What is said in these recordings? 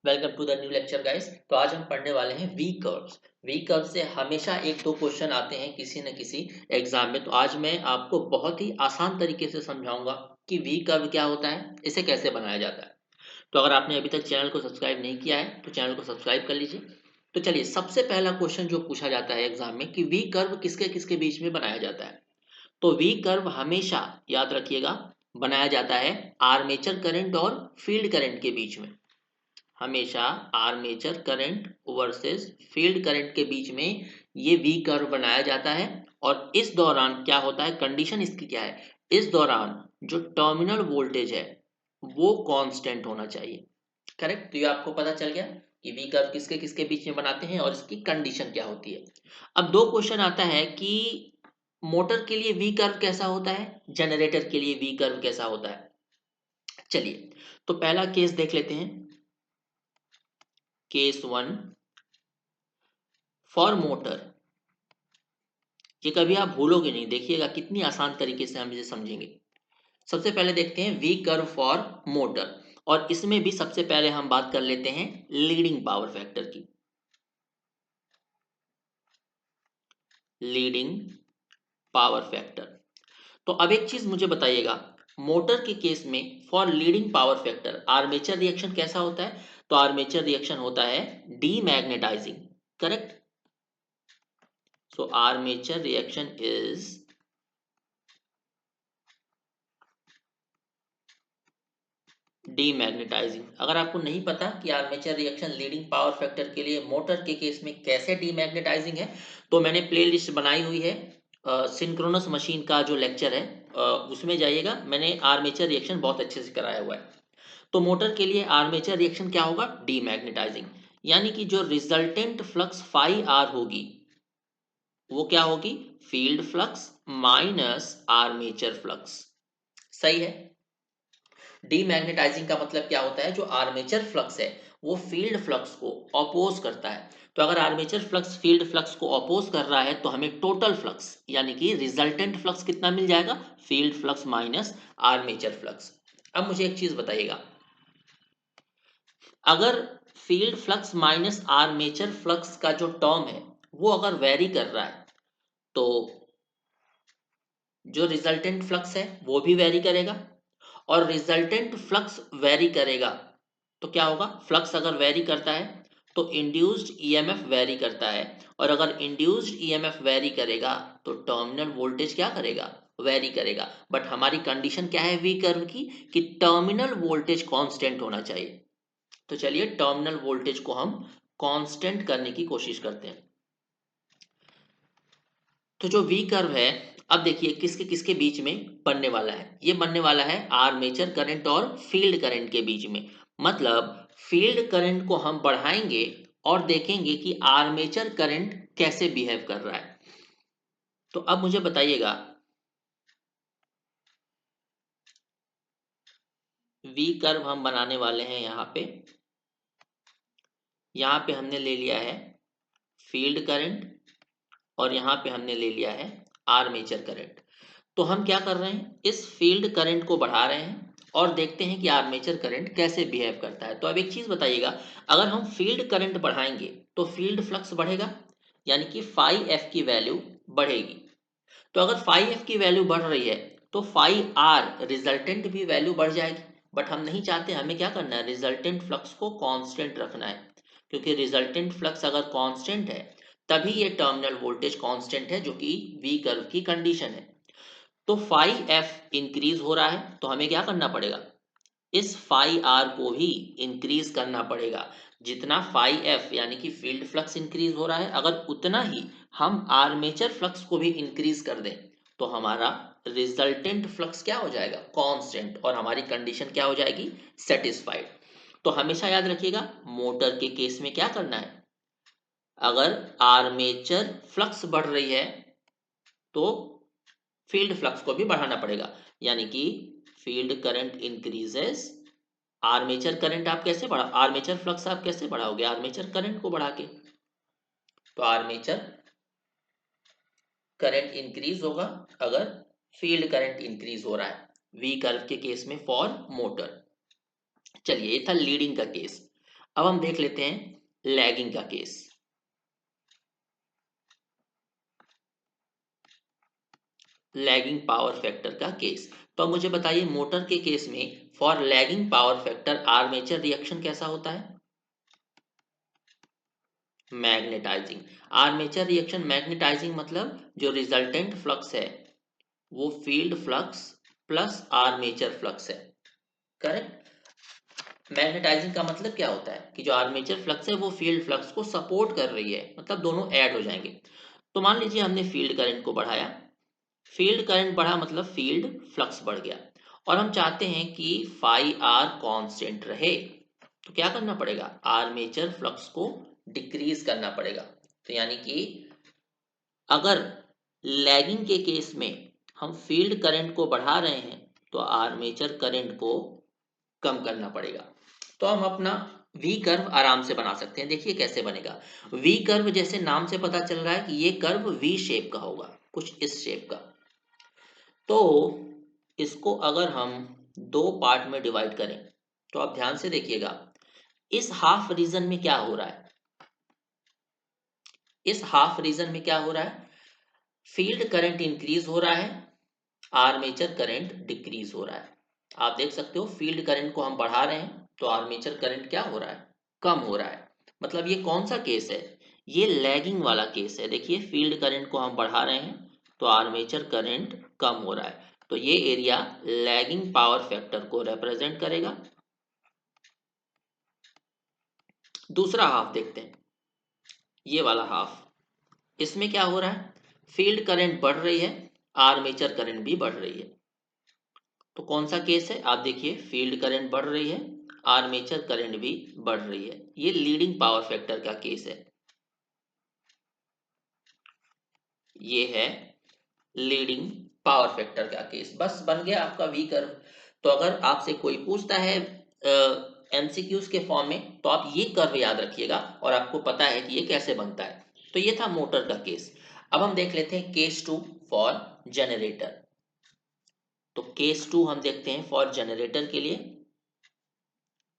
Welcome to the new lecture guys. तो आज हम पढ़ने वाले हैं वी कर्व्स। वी कर्व से हमेशा एक दो क्वेश्चन आते हैं किसी न किसी एग्जाम में। तो आज मैं आपको बहुत ही आसान तरीके से समझाऊंगा कि वी कर्व क्या होता है, इसे कैसे बनाया जाता है। तो अगर आपने अभी तक चैनल को सब्सक्राइब नहीं किया है तो चैनल को सब्सक्राइब कर लीजिए। तो चलिए, सबसे पहला क्वेश्चन जो पूछा जाता है एग्जाम में कि वी कर्व किसके किसके बीच में बनाया जाता है। तो वी कर्व हमेशा याद रखिएगा बनाया जाता है आर्मेचर करंट और फील्ड करंट के बीच में। हमेशा armature current versus field current के बीच में ये वी कर्व बनाया जाता है। और इस दौरान क्या होता है, कंडीशन इसकी क्या है, इस दौरान जो टर्मिनल वोल्टेज है वो कांस्टेंट होना चाहिए। करेक्ट। तो ये आपको पता चल गया कि वी कर्व किसके किसके बीच में बनाते हैं और इसकी कंडीशन क्या होती है। अब दो क्वेश्चन आता है कि मोटर के लिए वी कर्व कैसा होता है, जनरेटर के लिए वी कर्व कैसा होता है। चलिए, तो पहला केस देख लेते हैं। Case one for motor. ये कभी आप भूलोगे नहीं, देखिएगा कितनी आसान तरीके से हम इसे समझेंगे। सबसे पहले देखते हैं वी कर्व फॉर मोटर, और इसमें भी सबसे पहले हम बात कर लेते हैं लीडिंग पावर फैक्टर की। Leading power factor. तो अब एक चीज मुझे बताइएगा, मोटर के केस में for leading power factor armature reaction कैसा होता है। तो आर्मेचर रिएक्शन होता है demagnetising. Correct. So armature reaction is demagnetising. अगर आपको नहीं पता कि armature reaction leading power factor के लिए मोटर के केस में कैसे डीमैग्नेटाइजिंग है, तो मैंने प्लेलिस्ट बनाई हुई है सिंक्रोनस मशीन का जो लेक्चर है, उसमें जाइएगा। मैंने आर्मेचर रिएक्शन बहुत अच्छे से कराया हुआ है। तो मोटर के लिए आर्मेचर रिएक्शन क्या होगा, डीमैग्नेटाइजिंग। यानी कि जो रिजल्टेंट फ्लक्स फाई आर होगी वो क्या होगी, field flux minus armature flux. सही है। डीमैग्नेटाइजिंग का मतलब क्या होता है, जो आर्मेचर फ्लक्स है वो फील्ड फ्लक्स को अपोज करता है। तो अगर आर्मेचर फ्लक्स फील्ड फ्लक्स को अपोज कर रहा है तो हमें टोटल फ्लक्स यानी कि रिजल्टेंट फ्लक्स कितना मिल जाएगा, field flux minus armature flux. अब मुझे एक चीज बताइएगा, अगर field flux minus armature flux का जो टर्म है वो अगर वेरी कर रहा है तो जो रिजल्टेंट फ्लक्स है वो भी वेरी करेगा। और रिजल्टेंट फ्लक्स वेरी करेगा तो क्या होगा, फ्लक्स अगर वेरी करता है तो इंड्यूस्ड ईएमएफ वेरी करता है। और अगर इंड्यूस्ड ईएमएफ वेरी करेगा तो टर्मिनल वोल्टेज क्या करेगा, वेरी करेगा। बट हमारी कंडीशन क्या है वी कर्व की, कि टर्मिनल वोल्टेज कांस्टेंट होना चाहिए। तो चलिए, टर्मिनल वोल्टेज को हम कांस्टेंट करने की कोशिश करते हैं। तो जो वी कर्व है, अब देखिए किसके किसके बीच में बनने वाला है। ये बनने वाला है आर्मेचर करंट और फील्ड करंट के बीच में। मतलब फील्ड करंट को हम बढ़ाएंगे और देखेंगे कि आर्मेचर करंट कैसे बिहेव कर रहा है। तो अब मुझे बताइएगा, वी कर्व हम बनाने वाले हैं यहाँ पे हमने ले लिया है फील्ड करंट और यहाँ पे हमने ले लिया है आर्मेचर करंट। तो हम क्या कर रहे हैं, इस फील्ड करंट को बढ़ा रहे हैं और देखते हैं कि आर्मेचर करंट कैसे बिहेव करता है। तो अब एक चीज बताइएगा, अगर हम फील्ड करंट बढ़ाएंगे तो फील्ड फ्लक्स बढ़ेगा, यानी कि फाई एफ की वैल्यू बढ़ेगी। तो अगर फाई एफ की वैल्यू बढ़ रही है तो फाई आर रिजल्टेंट भी वैल्यू बढ़ जाएगी। बट हम नहीं चाहते, हमें क्या करना है, रिजल्टेंट फ्लक्स को कांस्टेंट रखना है। क्योंकि रिजल्टेंट फ्लक्स अगर कांस्टेंट है तभी ये टर्मिनल वोल्टेज कांस्टेंट है, जो कि वी कर्व की कंडीशन है। तो फाई एफ इंक्रीज हो रहा है तो हमें क्या करना पड़ेगा, इस फाई आर को भी इंक्रीज करना पड़ेगा। जितना फाई एफ यानी कि फील्ड फ्लक्स इंक्रीज हो रहा है, अगर उतना ही हम आर्मेचर फ्लक्स को भी इंक्रीज कर दें तो हमारा रिजल्टेंट फ्लक्स क्या हो जाएगा, कांस्टेंट, और हमारी कंडीशन क्या हो जाएगी, सेटिस्फाइड। तो हमेशा याद रखिएगा, मोटर के केस में क्या करना है, अगर आर्मेचर फ्लक्स बढ़ रही है तो फील्ड फ्लक्स को भी बढ़ाना पड़ेगा। यानी कि field current increases, armature current आप कैसे बढ़ा, आर्मेचर फ्लक्स आप कैसे बढ़ाओगे, आर्मेचर करंट को बढ़ा के। तो आर्मेचर करंट इंक्रीज होगा अगर फील्ड करंट इंक्रीज हो रहा है, वी कर्व के केस में फॉर मोटर। चलिए, ये था लीडिंग का केस। अब हम देख लेते हैं लैगिंग का केस। लैगिंग पावर फैक्टर का केस। तो अब मुझे बताइए मोटर के केस में for lagging power factor armature reaction कैसा होता है? मैग्नेटाइजिंग। आर्मेचर रिएक्शन मैग्नेटाइजिंग मतलब जो रिजल्टेंट फ्लक्स है वो field flux plus armature flux है। करेक्ट। मैग्नेटाइजिंग का मतलब क्या होता है कि जो आर्मेचर फ्लक्स है वो फील्ड फ्लक्स को सपोर्ट कर रही है, मतलब दोनों ऐड हो जाएंगे। तो मान लीजिए हमने फील्ड करंट को बढ़ाया, फील्ड करंट बढ़ा मतलब फील्ड फ्लक्स बढ़ गया, और हम चाहते हैं कि फाई आर कांस्टेंट रहे। तो क्या करना पड़ेगा? आर्मेचर फ्लक्स को डिक्रीज करना पड़ेगा। तो यानी कि अगर लैगिंग के केस में हम फील्ड करंट को बढ़ा रहे हैं तो आर्मेचर करंट को कम करना पड़ेगा। तो हम अपना वी कर्व आराम से बना सकते हैं। देखिए कैसे बनेगा। वी कर्व जैसे नाम से पता चल रहा है कि ये कर्व वी शेप का होगा, कुछ इस शेप का। तो इसको अगर हम दो पार्ट में डिवाइड करें तो आप ध्यान से देखिएगा, इस हाफ रीजन में क्या हो रहा है? इस हाफ रीजन में क्या हो रहा है? फील्ड करंट इंक्रीज हो रहा है, आर्मेचर करंट डिक्रीज हो रहा है। आप देख सकते हो फील्ड करंट को हम बढ़ा रहे हैं तो आर्मेचर करंट क्या हो रहा है? कम हो रहा है। मतलब ये कौन सा केस है? ये लैगिंग वाला केस है। देखिए फील्ड करंट को हम बढ़ा रहे हैं तो आर्मेचर करंट कम हो रहा है। तो ये एरिया लैगिंग पावर फैक्टर को रिप्रेजेंट करेगा। दूसरा हाफ देखते हैं, ये वाला हाफ। इसमें क्या हो रहा है? फील्ड करंट बढ़ रही है, आर्मेचर करंट भी बढ़ रही है। तो कौन सा केस है? आप देखिए फील्ड करंट बढ़ रही है, आर्मेचर करंट भी बढ़ रही है। ये लीडिंग पावर फैक्टर का केस है। ये है लीडिंग पावर फैक्टर का केस। बस बन गया आपका वी कर्व। तो अगर आपसे कोई पूछता है एमसीक्यूज के फॉर्म में तो आप ये कर्व याद रखिएगा और आपको पता है कि ये कैसे बनता है। तो ये था मोटर का केस। अब हम देख लेते हैं केस टू फॉर जनरेटर। तो केस टू हम देखते हैं फॉर जनरेटर के लिए।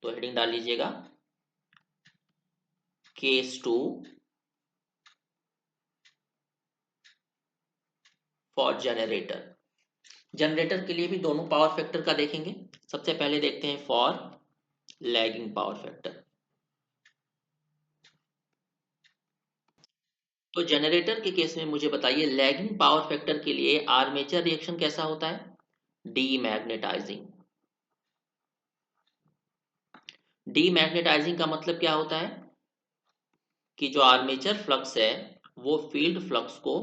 तो हेडिंग डाल लीजिएगा case two for generator. Generator के लिए भी दोनों पावर फैक्टर का देखेंगे। सबसे पहले देखते हैं फॉर लैगिंग पावर फैक्टर। तो जनरेटर के केस में मुझे बताइए लैगिंग पावर फैक्टर के लिए आर्मेचर रिएक्शन कैसा होता है? डीमैग्नेटाइजिंग। डीमैग्नेटाइजिंग का मतलब क्या होता है कि जो आर्मेचर फ्लक्स है वो फील्ड फ्लक्स को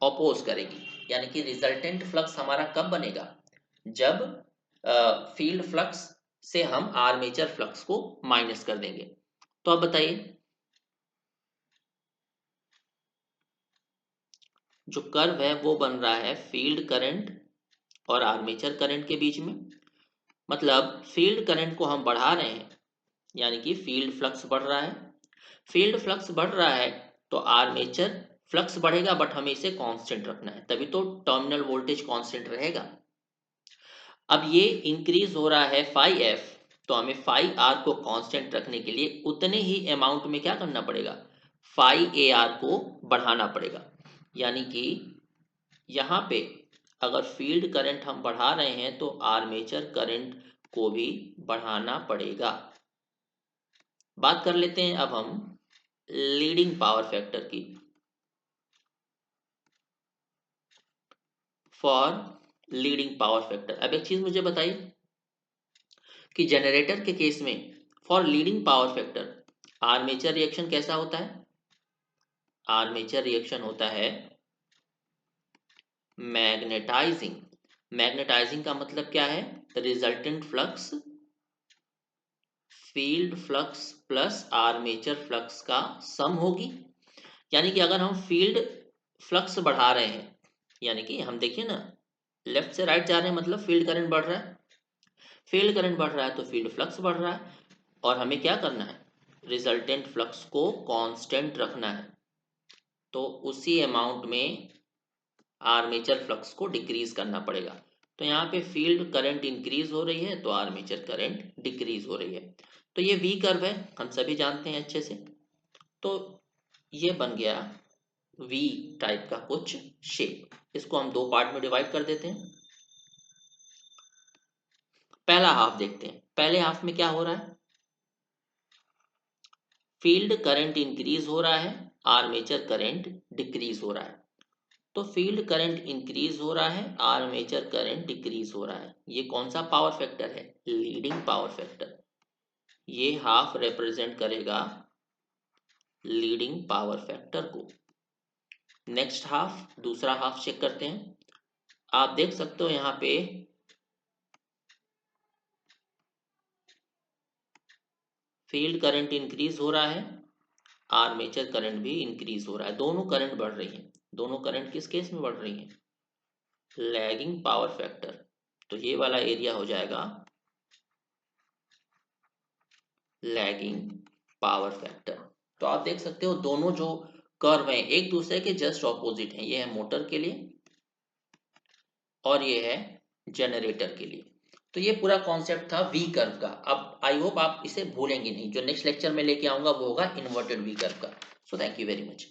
अपोज करेगी। यानी कि रिजल्टेंट फ्लक्स हमारा कब बनेगा? जब फील्ड फ्लक्स से हम आर्मेचर फ्लक्स को माइनस कर देंगे। तो अब बताइए जो कर्व है वो बन रहा है फील्ड करंट और आर्मेचर करंट के बीच में। मतलब फील्ड करंट को हम बढ़ा रहे हैं यानी कि फील्ड फ्लक्स बढ़ रहा है। फील्ड फ्लक्स बढ़ रहा है तो आर्मेचर फ्लक्स बढ़ेगा, बट हमें इसे कांस्टेंट रखना है, तभी तो टर्मिनल वोल्टेज कांस्टेंट रहेगा। अब ये इंक्रीज हो रहा है फाई एफ, तो हमें फाई आर को कांस्टेंट रखने के लिए उतने ही अमाउंट में क्या करना पड़ेगा? फाई ए आर को बढ़ाना पड़ेगा। यानी कि यहाँ पे अगर फील्ड करंट हम बढ़ा रहे हैं तो आर्मेचर करंट को भी बढ़ाना पड़ेगा। बात कर लेते हैं अब हम लीडिंग पावर फैक्टर की। फॉर लीडिंग पावर फैक्टर अब एक चीज मुझे बताइए कि जनरेटर के केस में for leading power factor armature reaction कैसा होता है? आर्मेचर रिएक्शन होता है मैग्नेटाइजिंग। मैग्नेटाइजिंग का मतलब क्या है? Resultant flux field flux plus armature flux का सम होगी। यानी कि अगर हम फील्ड फ्लक्स बढ़ा रहे हैं, यानी कि हम देखिए ना लेफ्ट से राइट जा रहे हैं मतलब फील्ड करंट बढ़ रहा है। फील्ड करंट बढ़ रहा है तो फील्ड फ्लक्स बढ़ रहा है, और हमें क्या करना है? रिजल्टेंट फ्लक्स को कांस्टेंट रखना है। तो उसी अमाउंट में आर्मेचर फ्लक्स को डिक्रीज करना पड़ेगा। तो यहाँ पे फील्ड करंट इंक्रीज हो रही है तो आर्मेचर करंट डिक्रीज हो रही है। तो ये वी कर्व है, हम सभी जानते हैं अच्छे से। तो ये बन गया वी टाइप का कुछ शेप। इसको हम दो पार्ट में डिवाइड कर देते हैं। पहला हाफ देखते हैं। पहले हाफ में क्या हो रहा है, फील्ड करंट इंक्रीज हो रहा है, आर्मेचर करंट डिक्रीज हो रहा है। तो फील्ड करंट इंक्रीज हो रहा है, आर्मेचर करंट डिक्रीज हो रहा है। ये कौन सा पावर फैक्टर है, लीडिंग पावर फैक्टर। ये हाफ रिप्रेजेंट करेगा लीडिंग पावर फैक्टर को। नेक्स्ट हाफ, दूसरा हाफ चेक करते हैं। आप देख सकते हो यहाँ पे फील्ड करंट इंक्रीज हो रहा है, आर्मेचर करंट भी इंक्रीज हो रहा है। दोनों करंट बढ़ रही हैं। दोनों करंट किस केस में बढ़ रही हैं, लैगिंग पावर फैक्टर। तो ये वाला एरिया हो जाएगा लैगिंग पावर फैक्टर। तो आप देख सकते हो दोनों जो कर्व हैं एक दूसरे के जस्ट ऑपोजिट हैं। ये है मोटर के लिए और ये है जनरेटर के लिए। तो ये पूरा कॉन्सेप्ट था वी कर्व का। अब आई होप आप इसे भूलेंगे नहीं। जो नेक्स्ट लेक्चर में लेके आऊंगा वो होगा इन्वर्टेड वी कर्व का। So thank you very much.